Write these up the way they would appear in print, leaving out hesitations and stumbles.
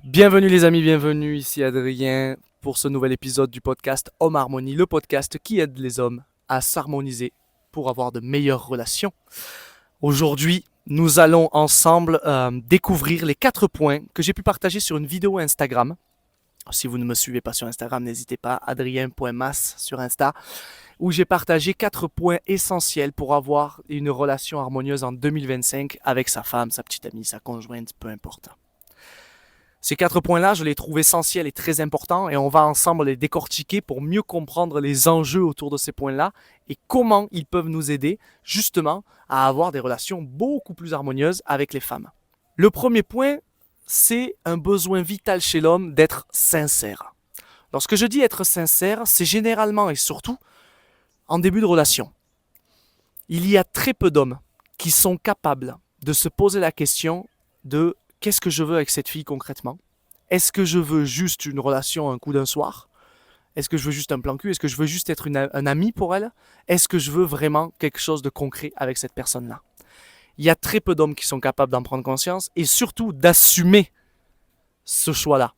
Bienvenue les amis, bienvenue, ici Adrien pour ce nouvel épisode du podcast Homme Harmonie, le podcast qui aide les hommes à s'harmoniser pour avoir de meilleures relations. Aujourd'hui, nous allons ensemble découvrir les 4 points que j'ai pu partager sur une vidéo Instagram. Si vous ne me suivez pas sur Instagram, n'hésitez pas, adrien.mas sur Insta, où j'ai partagé 4 points essentiels pour avoir une relation harmonieuse en 2025 avec sa femme, sa petite amie, sa conjointe, peu importe. Ces 4 points-là, je les trouve essentiels et très importants et on va ensemble les décortiquer pour mieux comprendre les enjeux autour de ces points-là et comment ils peuvent nous aider justement à avoir des relations beaucoup plus harmonieuses avec les femmes. Le premier point, c'est un besoin vital chez l'homme d'être sincère. Lorsque je dis être sincère, c'est généralement et surtout en début de relation. Il y a très peu d'hommes qui sont capables de se poser la question de qu'est-ce que je veux avec cette fille concrètement? Est-ce que je veux juste une relation un coup d'un soir? Est-ce que je veux juste un plan cul? Est-ce que je veux juste être un ami pour elle? Est-ce que je veux vraiment quelque chose de concret avec cette personne-là? Il y a très peu d'hommes qui sont capables d'en prendre conscience et surtout d'assumer ce choix-là.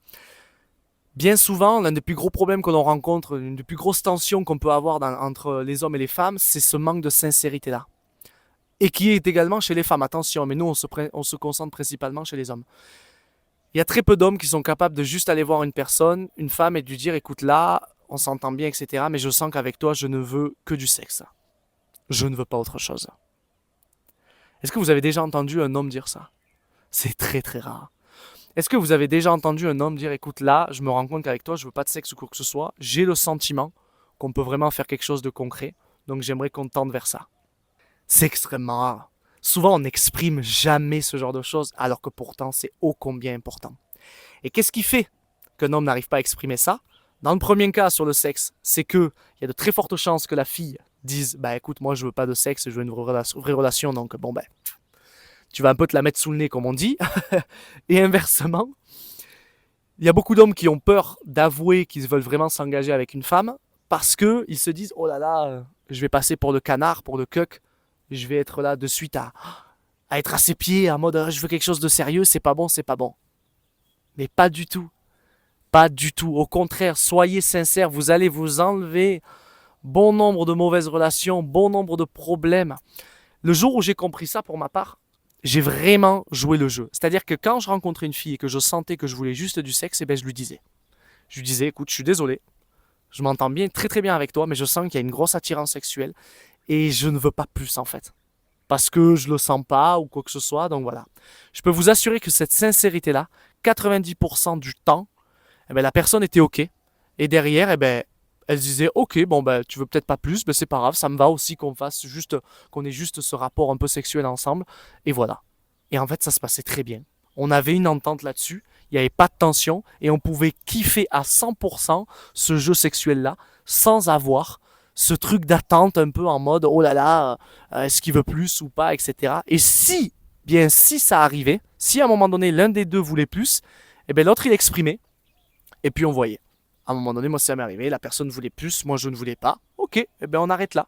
Bien souvent, l'un des plus gros problèmes que l'on rencontre, une des plus grosses tensions qu'on peut avoir entre les hommes et les femmes, c'est ce manque de sincérité-là. Et qui est également chez les femmes, attention, mais nous on se concentre principalement chez les hommes. Il y a très peu d'hommes qui sont capables de juste aller voir une personne, une femme, et de lui dire écoute là, on s'entend bien, etc. Mais je sens qu'avec toi, je ne veux que du sexe. Je ne veux pas autre chose. Est-ce que vous avez déjà entendu un homme dire ça? C'est très très rare. Est-ce que vous avez déjà entendu un homme dire écoute là, je me rends compte qu'avec toi, je veux pas de sexe ou quoi que ce soit. J'ai le sentiment qu'on peut vraiment faire quelque chose de concret. Donc j'aimerais qu'on tende vers ça. C'est extrêmement rare. Souvent, on n'exprime jamais ce genre de choses, alors que pourtant, c'est ô combien important. Et qu'est-ce qui fait qu'un homme n'arrive pas à exprimer ça? Dans le premier cas, sur le sexe, c'est qu'il y a de très fortes chances que la fille dise bah écoute, moi je veux pas de sexe, je veux une vraie relation, donc bon ben, tu vas un peu te la mettre sous le nez, comme on dit. Et inversement, il y a beaucoup d'hommes qui ont peur d'avouer qu'ils veulent vraiment s'engager avec une femme parce qu'ils se disent oh là là, je vais passer pour le canard, pour le cuck, je vais être là de suite à être à ses pieds, en mode je veux quelque chose de sérieux, c'est pas bon, c'est pas bon. Mais pas du tout. Pas du tout. Au contraire, soyez sincères, vous allez vous enlever bon nombre de mauvaises relations, bon nombre de problèmes. Le jour où j'ai compris ça pour ma part, j'ai vraiment joué le jeu. C'est-à-dire que quand je rencontrais une fille et que je sentais que je voulais juste du sexe, eh ben je lui disais. Je lui disais, écoute, je suis désolé, je m'entends bien, très très bien avec toi, mais je sens qu'il y a une grosse attirance sexuelle et je ne veux pas plus en fait. Parce que je le sens pas ou quoi que ce soit, donc voilà. Je peux vous assurer que cette sincérité-là, 90% du temps, eh ben, la personne était OK. Et derrière, eh ben, elle se disait OK, bon ben tu veux peut-être pas plus, mais c'est pas grave, ça me va aussi qu'on ait juste ce rapport un peu sexuel ensemble. Et voilà. Et en fait, ça se passait très bien. On avait une entente là-dessus, il n'y avait pas de tension et on pouvait kiffer à 100% ce jeu sexuel-là sans avoir ce truc d'attente un peu en mode oh là là, est-ce qu'il veut plus ou pas, etc. Et si ça arrivait, si à un moment donné l'un des deux voulait plus, eh ben l'autre il exprimait et puis on voyait. À un moment donné, moi ça m'est arrivé, la personne voulait plus, moi je ne voulais pas. Ok, eh ben on arrête là.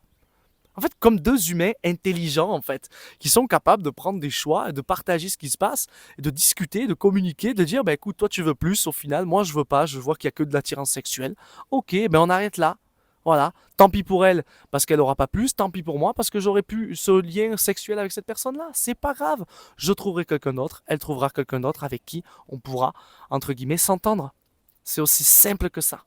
En fait, comme deux humains intelligents, en fait, qui sont capables de prendre des choix, de partager ce qui se passe, de discuter, de communiquer, de dire, ben écoute, toi tu veux plus, au final, moi je veux pas, je vois qu'il y a que de l'attirance sexuelle. Ok, ben on arrête là. Voilà. Tant pis pour elle parce qu'elle aura pas plus, tant pis pour moi parce que j'aurais pu ce lien sexuel avec cette personne-là. C'est pas grave. Je trouverai quelqu'un d'autre, elle trouvera quelqu'un d'autre avec qui on pourra, entre guillemets, s'entendre. C'est aussi simple que ça.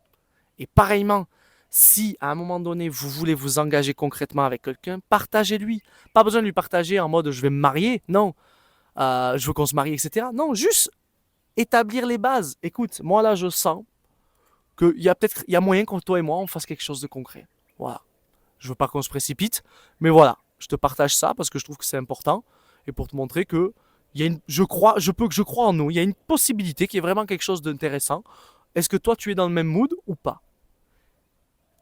Et pareillement, si à un moment donné vous voulez vous engager concrètement avec quelqu'un, partagez-lui. Pas besoin de lui partager en mode je vais me marier, non, je veux qu'on se marie, etc. Non, juste établir les bases. Écoute, moi là je sens qu'il y a peut-être il y a moyen que toi et moi on fasse quelque chose de concret. Voilà. Je veux pas qu'on se précipite, mais voilà, je te partage ça parce que je trouve que c'est important et pour te montrer que il y a une, je crois en nous. Il y a une possibilité qu'il y ait vraiment quelque chose d'intéressant. Est-ce que toi tu es dans le même mood ou pas?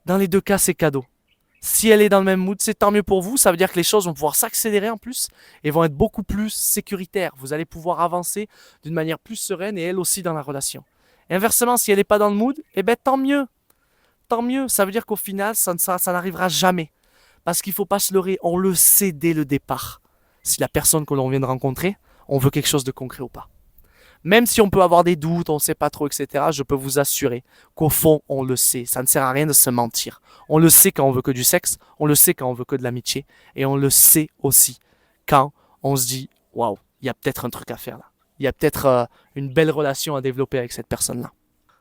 Dans les deux cas, c'est cadeau. Si elle est dans le même mood, c'est tant mieux pour vous. Ça veut dire que les choses vont pouvoir s'accélérer en plus et vont être beaucoup plus sécuritaires. Vous allez pouvoir avancer d'une manière plus sereine et elle aussi dans la relation. Et inversement, si elle n'est pas dans le mood, eh ben tant mieux. Tant mieux. Ça veut dire qu'au final, ça n'arrivera jamais. Parce qu'il ne faut pas se leurrer. On le sait dès le départ. Si la personne que l'on vient de rencontrer, on veut quelque chose de concret ou pas. Même si on peut avoir des doutes, on ne sait pas trop, etc., je peux vous assurer qu'au fond, on le sait. Ça ne sert à rien de se mentir. On le sait quand on veut que du sexe, on le sait quand on veut que de l'amitié, et on le sait aussi quand on se dit « Waouh, il y a peut-être un truc à faire là. Il y a peut-être une belle relation à développer avec cette personne-là. »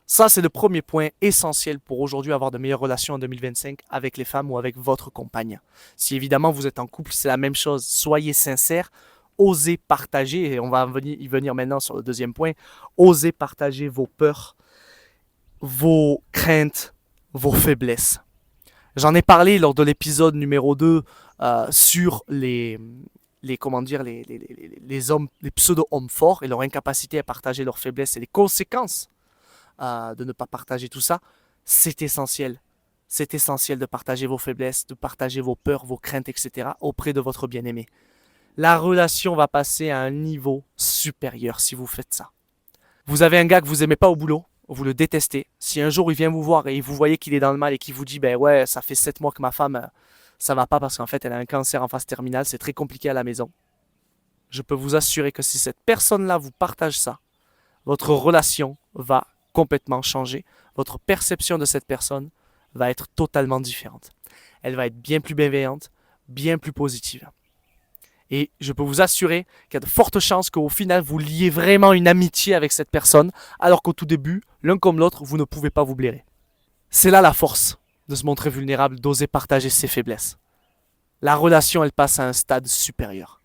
Ça, c'est le premier point essentiel pour aujourd'hui avoir de meilleures relations en 2025 avec les femmes ou avec votre compagne. Si évidemment vous êtes en couple, c'est la même chose. Soyez sincères, osez partager, et on va y venir maintenant sur le deuxième point, osez partager vos peurs, vos craintes, vos faiblesses. J'en ai parlé lors de l'épisode numéro 2 sur les hommes, les pseudo-hommes forts et leur incapacité à partager leurs faiblesses et les conséquences de ne pas partager tout ça. C'est essentiel. C'est essentiel de partager vos faiblesses, de partager vos peurs, vos craintes, etc. auprès de votre bien-aimé. La relation va passer à un niveau supérieur si vous faites ça. Vous avez un gars que vous aimez pas au boulot, vous le détestez. Si un jour il vient vous voir et vous voyez qu'il est dans le mal et qu'il vous dit ben ouais, ça fait 7 mois que ma femme ça va pas parce qu'en fait elle a un cancer en phase terminale, c'est très compliqué à la maison. Je peux vous assurer que si cette personne-là vous partage ça, votre relation va complètement changer. Votre perception de cette personne va être totalement différente. Elle va être bien plus bienveillante, bien plus positive. Et je peux vous assurer qu'il y a de fortes chances qu'au final, vous liez vraiment une amitié avec cette personne, alors qu'au tout début, l'un comme l'autre, vous ne pouvez pas vous blairer. C'est là la force de se montrer vulnérable, d'oser partager ses faiblesses. La relation, elle passe à un stade supérieur.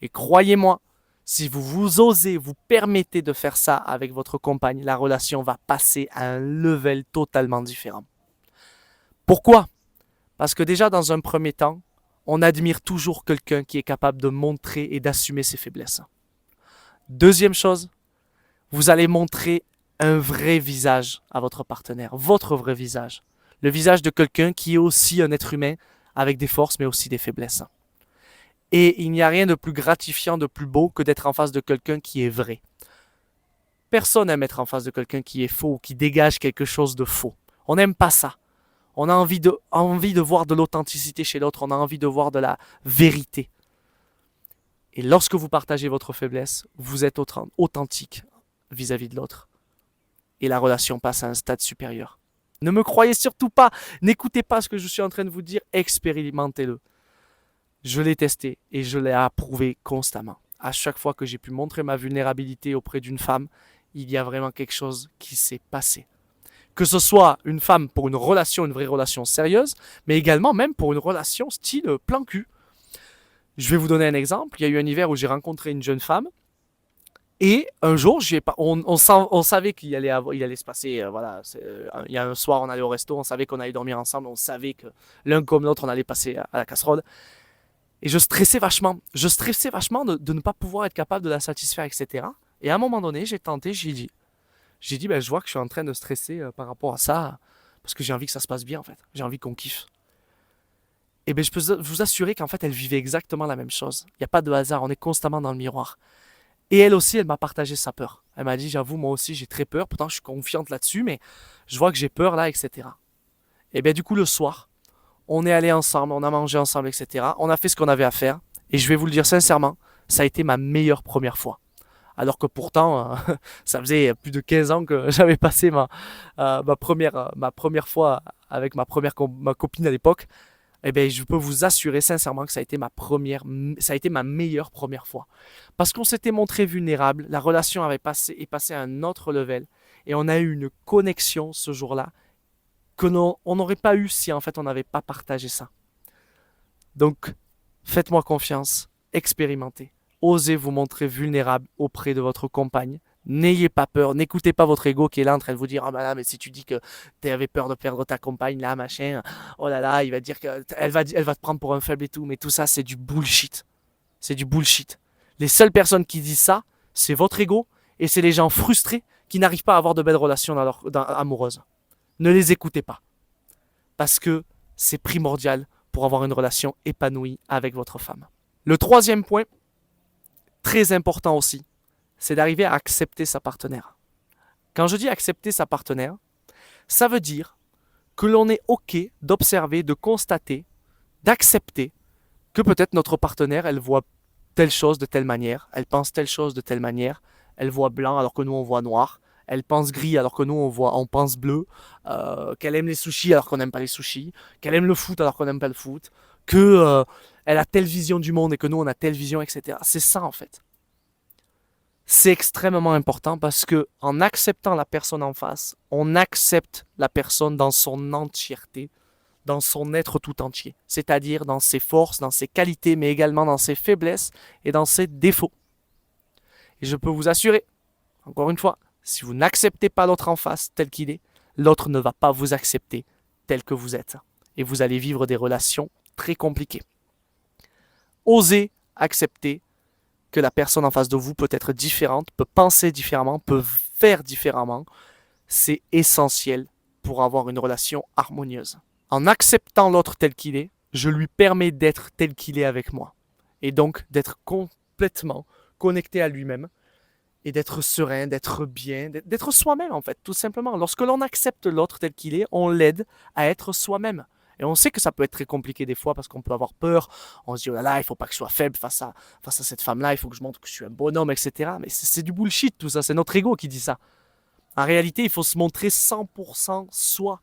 Et croyez-moi, si vous osez, vous permettez de faire ça avec votre compagne, la relation va passer à un level totalement différent. Pourquoi ? Parce que déjà, dans un premier temps, on admire toujours quelqu'un qui est capable de montrer et d'assumer ses faiblesses. Deuxième chose, vous allez montrer un vrai visage à votre partenaire, votre vrai visage. Le visage de quelqu'un qui est aussi un être humain avec des forces mais aussi des faiblesses. Et il n'y a rien de plus gratifiant, de plus beau que d'être en face de quelqu'un qui est vrai. Personne n'aime être en face de quelqu'un qui est faux ou qui dégage quelque chose de faux. On n'aime pas ça. On a envie de voir de l'authenticité chez l'autre, on a envie de voir de la vérité. Et lorsque vous partagez votre faiblesse, vous êtes authentique vis-à-vis de l'autre. Et la relation passe à un stade supérieur. Ne me croyez surtout pas, n'écoutez pas ce que je suis en train de vous dire, expérimentez-le. Je l'ai testé et je l'ai approuvé constamment. À chaque fois que j'ai pu montrer ma vulnérabilité auprès d'une femme, il y a vraiment quelque chose qui s'est passé. Que ce soit une femme pour une relation, une vraie relation sérieuse, mais également même pour une relation style plan cul. Je vais vous donner un exemple. Il y a eu un hiver où j'ai rencontré une jeune femme et un jour, on savait qu'il allait se passer, il y a un soir, on allait au resto, on savait qu'on allait dormir ensemble, on savait que l'un comme l'autre, on allait passer à la casserole. Et je stressais vachement. Je stressais vachement de ne pas pouvoir être capable de la satisfaire, etc. Et à un moment donné, j'ai tenté, j'ai dit, je vois que je suis en train de stresser par rapport à ça, parce que j'ai envie que ça se passe bien, en fait. J'ai envie qu'on kiffe. Et je peux vous assurer qu'en fait, elle vivait exactement la même chose. Il n'y a pas de hasard, on est constamment dans le miroir. Et elle aussi, elle m'a partagé sa peur. Elle m'a dit, j'avoue, moi aussi, j'ai très peur. Pourtant, je suis confiante là-dessus, mais je vois que j'ai peur là, etc. Et du coup, le soir, on est allés ensemble, on a mangé ensemble, etc. On a fait ce qu'on avait à faire. Et je vais vous le dire sincèrement, ça a été ma meilleure première fois. Alors que pourtant, ça faisait plus de 15 ans que j'avais passé ma première fois avec ma copine à l'époque. Je peux vous assurer sincèrement que ça a été ma meilleure première fois. Parce qu'on s'était montré vulnérable, la relation est passée à un autre level et on a eu une connexion ce jour-là que on n'aurait pas eu si en fait on n'avait pas partagé ça. Donc, faites-moi confiance, expérimentez. Osez vous montrer vulnérable auprès de votre compagne. N'ayez pas peur, n'écoutez pas votre ego qui est là en train de vous dire « Ah bah là, mais si tu dis que tu avais peur de perdre ta compagne, là, machin, oh là là, il va dire qu'elle va te prendre pour un faible et tout. » Mais tout ça, c'est du bullshit. C'est du bullshit. Les seules personnes qui disent ça, c'est votre ego et c'est les gens frustrés qui n'arrivent pas à avoir de belles relations amoureuses. Ne les écoutez pas. Parce que c'est primordial pour avoir une relation épanouie avec votre femme. Le troisième point, très important aussi, c'est d'arriver à accepter sa partenaire. Quand je dis accepter sa partenaire, ça veut dire que l'on est OK d'observer, de constater, d'accepter que peut-être notre partenaire, elle voit telle chose de telle manière, elle pense telle chose de telle manière, elle voit blanc alors que nous on voit noir. Elle pense gris alors que nous on pense bleu. Qu'elle aime les sushis alors qu'on n'aime pas les sushis. Qu'elle aime le foot alors qu'on n'aime pas le foot. Que elle a telle vision du monde et que nous on a telle vision, etc. C'est ça en fait. C'est extrêmement important parce que en acceptant la personne en face, on accepte la personne dans son entièreté, dans son être tout entier, c'est-à-dire dans ses forces, dans ses qualités, mais également dans ses faiblesses et dans ses défauts. Et je peux vous assurer, encore une fois, si vous n'acceptez pas l'autre en face tel qu'il est, l'autre ne va pas vous accepter tel que vous êtes. Et vous allez vivre des relations très compliquées. Osez accepter que la personne en face de vous peut être différente, peut penser différemment, peut faire différemment. C'est essentiel pour avoir une relation harmonieuse. En acceptant l'autre tel qu'il est, je lui permets d'être tel qu'il est avec moi. Et donc d'être complètement connecté à lui-même et d'être serein, d'être bien, d'être soi-même en fait, tout simplement. Lorsque l'on accepte l'autre tel qu'il est, on l'aide à être soi-même. Et on sait que ça peut être très compliqué des fois parce qu'on peut avoir peur. On se dit, oh là là, il faut pas que je sois faible face à cette femme-là, il faut que je montre que je suis un bonhomme, etc. Mais c'est du bullshit tout ça, c'est notre ego qui dit ça. En réalité, il faut se montrer 100% soi,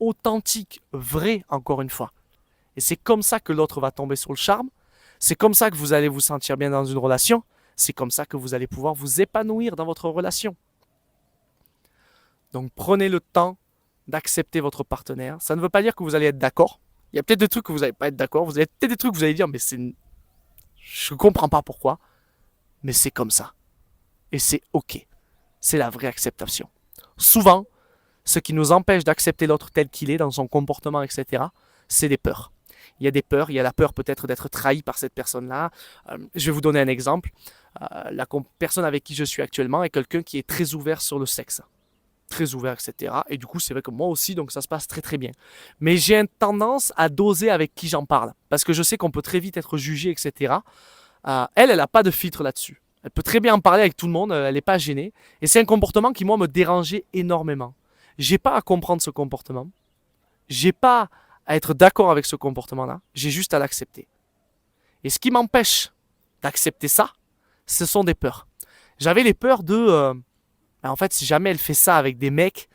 authentique, vrai, encore une fois. Et c'est comme ça que l'autre va tomber sur le charme. C'est comme ça que vous allez vous sentir bien dans une relation. C'est comme ça que vous allez pouvoir vous épanouir dans votre relation. Donc prenez le temps d'accepter votre partenaire. Ça ne veut pas dire que vous allez être d'accord. Il y a peut-être des trucs que vous n'allez pas être d'accord. Vous avez peut-être des trucs que vous allez dire, mais je ne comprends pas pourquoi. Mais c'est comme ça. Et c'est OK. C'est la vraie acceptation. Souvent, ce qui nous empêche d'accepter l'autre tel qu'il est, dans son comportement, etc., c'est des peurs. Il y a des peurs. Il y a la peur peut-être d'être trahi par cette personne-là. Je vais vous donner un exemple. La personne avec qui je suis actuellement est quelqu'un qui est très ouvert sur le sexe. Très ouvert, etc. Et du coup, c'est vrai que moi aussi, donc ça se passe très très bien. Mais j'ai une tendance à doser avec qui j'en parle. Parce que je sais qu'on peut très vite être jugé, etc. Elle n'a pas de filtre là-dessus. Elle peut très bien en parler avec tout le monde, elle n'est pas gênée. Et c'est un comportement qui, moi, me dérangeait énormément. J'ai pas à comprendre ce comportement. J'ai pas à être d'accord avec ce comportement-là. J'ai juste à l'accepter. Et ce qui m'empêche d'accepter ça, ce sont des peurs. J'avais les peurs de... en fait, si jamais elle fait ça avec des mecs,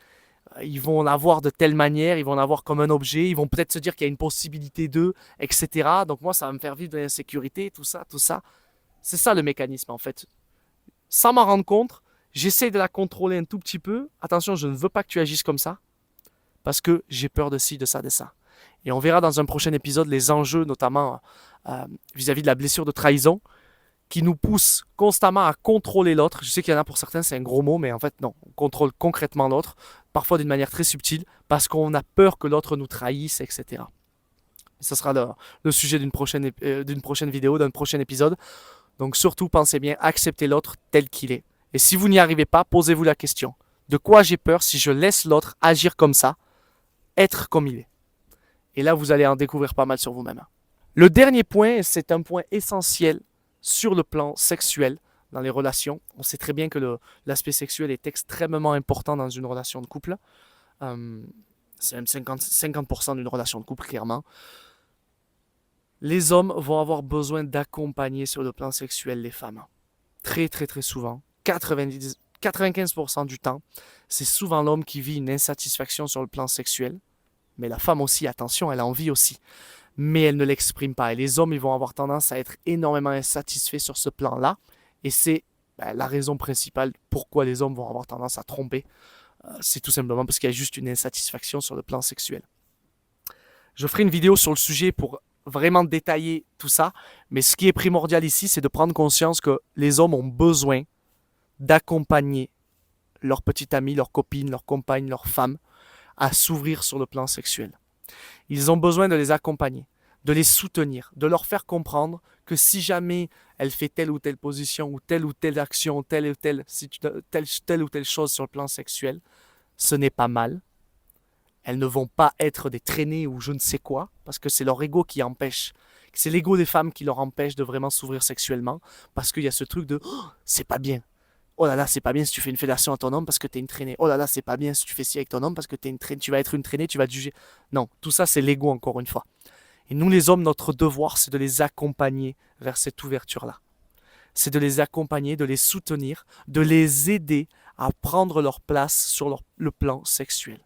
ils vont l'avoir de telle manière, ils vont l'avoir comme un objet, ils vont peut-être se dire qu'il y a une possibilité d'eux, etc. Donc moi, ça va me faire vivre de l'insécurité, tout ça, tout ça. C'est ça le mécanisme, en fait. Sans m'en rendre compte, j'essaie de la contrôler un tout petit peu. Attention, je ne veux pas que tu agisses comme ça, parce que j'ai peur de ci, de ça, de ça. Et on verra dans un prochain épisode les enjeux, notamment vis-à-vis de la blessure de trahison, qui nous pousse constamment à contrôler l'autre. Je sais qu'il y en a pour certains, c'est un gros mot, mais en fait non, on contrôle concrètement l'autre, parfois d'une manière très subtile, parce qu'on a peur que l'autre nous trahisse, etc. Ce sera le sujet d'une prochaine vidéo, d'un prochain épisode. Donc surtout, pensez bien, acceptez l'autre tel qu'il est. Et si vous n'y arrivez pas, posez-vous la question. De quoi j'ai peur si je laisse l'autre agir comme ça, être comme il est? Et là, vous allez en découvrir pas mal sur vous-même. Le dernier point, c'est un point essentiel sur le plan sexuel dans les relations. On sait très bien que l'aspect sexuel est extrêmement important dans une relation de couple. C'est même 50% d'une relation de couple, clairement. Les hommes vont avoir besoin d'accompagner sur le plan sexuel les femmes. Très, très, très souvent. 95% du temps, c'est souvent l'homme qui vit une insatisfaction sur le plan sexuel. Mais la femme aussi, attention, elle a envie aussi. Mais elle ne l'exprime pas. Et les hommes, ils vont avoir tendance à être énormément insatisfaits sur ce plan-là. Et c'est la raison principale pourquoi les hommes vont avoir tendance à tromper. C'est tout simplement parce qu'il y a juste une insatisfaction sur le plan sexuel. Je ferai une vidéo sur le sujet pour vraiment détailler tout ça. Mais ce qui est primordial ici, c'est de prendre conscience que les hommes ont besoin d'accompagner leur petite amie, leur copine, leur compagne, leur femme à s'ouvrir sur le plan sexuel. Ils ont besoin de les accompagner, de les soutenir, de leur faire comprendre que si jamais elle fait telle ou telle position ou telle action, telle ou telle chose sur le plan sexuel, ce n'est pas mal. Elles ne vont pas être des traînées ou je ne sais quoi, parce que c'est leur ego qui empêche. C'est l'ego des femmes qui leur empêche de vraiment s'ouvrir sexuellement, parce qu'il y a ce truc de oh, « c'est pas bien ». Oh là là, c'est pas bien si tu fais une fellation à ton homme parce que t'es une traînée. Oh là là, c'est pas bien si tu fais ci avec ton homme parce que t'es une traînée. Tu vas être une traînée, tu vas te juger. Non, tout ça, c'est l'ego encore une fois. Et nous, les hommes, notre devoir, c'est de les accompagner vers cette ouverture-là. c'est de les accompagner, de les soutenir, de les aider à prendre leur place sur le plan sexuel.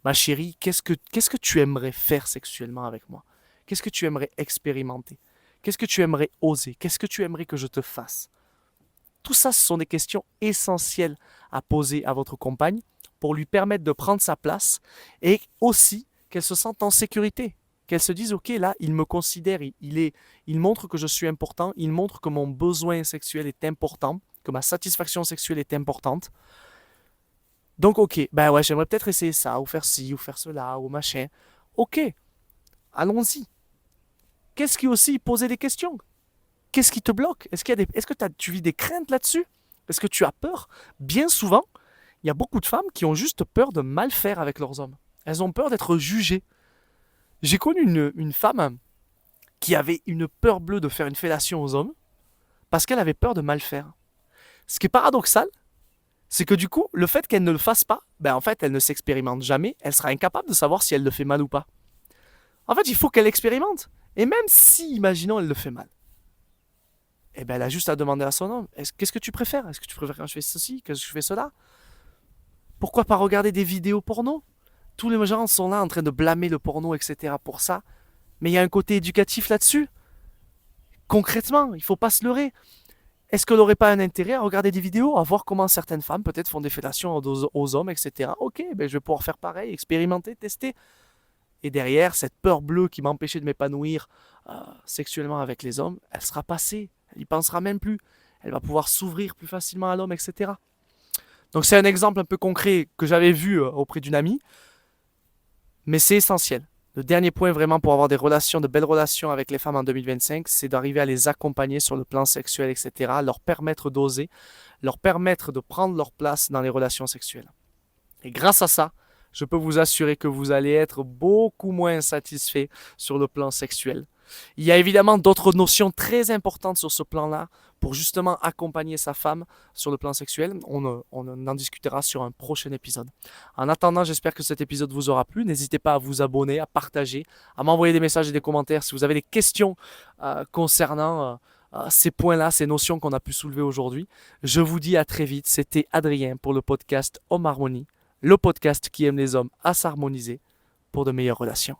Ma chérie, qu'est-ce que tu aimerais faire sexuellement avec moi? Qu'est-ce que tu aimerais expérimenter? Qu'est-ce que tu aimerais oser? Qu'est-ce que tu aimerais que je te fasse? Tout ça, ce sont des questions essentielles à poser à votre compagne pour lui permettre de prendre sa place et aussi qu'elle se sente en sécurité. Qu'elle se dise, ok, là, il me considère, il montre que je suis important, il montre que mon besoin sexuel est important, que ma satisfaction sexuelle est importante. Donc, ok, ben ouais, j'aimerais peut-être essayer ça, ou faire ci, ou faire cela, ou machin. Ok, allons-y. Qu'est-ce qui aussi poser des questions? Qu'est-ce qui te bloque? Est-ce que tu vis des craintes là-dessus? Est-ce que tu as peur? Bien souvent, il y a beaucoup de femmes qui ont juste peur de mal faire avec leurs hommes. Elles ont peur d'être jugées. J'ai connu une femme qui avait une peur bleue de faire une fellation aux hommes parce qu'elle avait peur de mal faire. Ce qui est paradoxal, c'est que du coup, le fait qu'elle ne le fasse pas, ben en fait, elle ne s'expérimente jamais, elle sera incapable de savoir si elle le fait mal ou pas. En fait, il faut qu'elle expérimente. Et même si, imaginons, elle le fait mal, eh ben, elle a juste à demander à son homme, qu'est-ce que tu préfères? Est-ce que tu préfères quand je fais ceci, que je fais cela? Pourquoi pas regarder des vidéos porno? Tous les gens sont là en train de blâmer le porno, etc. pour ça. Mais il y a un côté éducatif là-dessus. Concrètement, il ne faut pas se leurrer. Est-ce qu'elle n'aurait pas un intérêt à regarder des vidéos, à voir comment certaines femmes peut-être font des fellations aux hommes, etc. Ok, ben je vais pouvoir faire pareil, expérimenter, tester. Et derrière, cette peur bleue qui m'empêchait de m'épanouir sexuellement avec les hommes, elle sera passée. Elle n'y pensera même plus. Elle va pouvoir s'ouvrir plus facilement à l'homme, etc. Donc c'est un exemple un peu concret que j'avais vu auprès d'une amie, mais c'est essentiel. Le dernier point vraiment pour avoir de belles relations avec les femmes en 2025, c'est d'arriver à les accompagner sur le plan sexuel, etc., leur permettre d'oser, leur permettre de prendre leur place dans les relations sexuelles. Et grâce à ça, je peux vous assurer que vous allez être beaucoup moins satisfait sur le plan sexuel. Il y a évidemment d'autres notions très importantes sur ce plan-là pour justement accompagner sa femme sur le plan sexuel. On en discutera sur un prochain épisode. En attendant, j'espère que cet épisode vous aura plu. N'hésitez pas à vous abonner, à partager, à m'envoyer des messages et des commentaires si vous avez des questions concernant ces points-là, ces notions qu'on a pu soulever aujourd'hui. Je vous dis à très vite. C'était Adrien pour le podcast Homme Harmonie, le podcast qui aime les hommes à s'harmoniser pour de meilleures relations.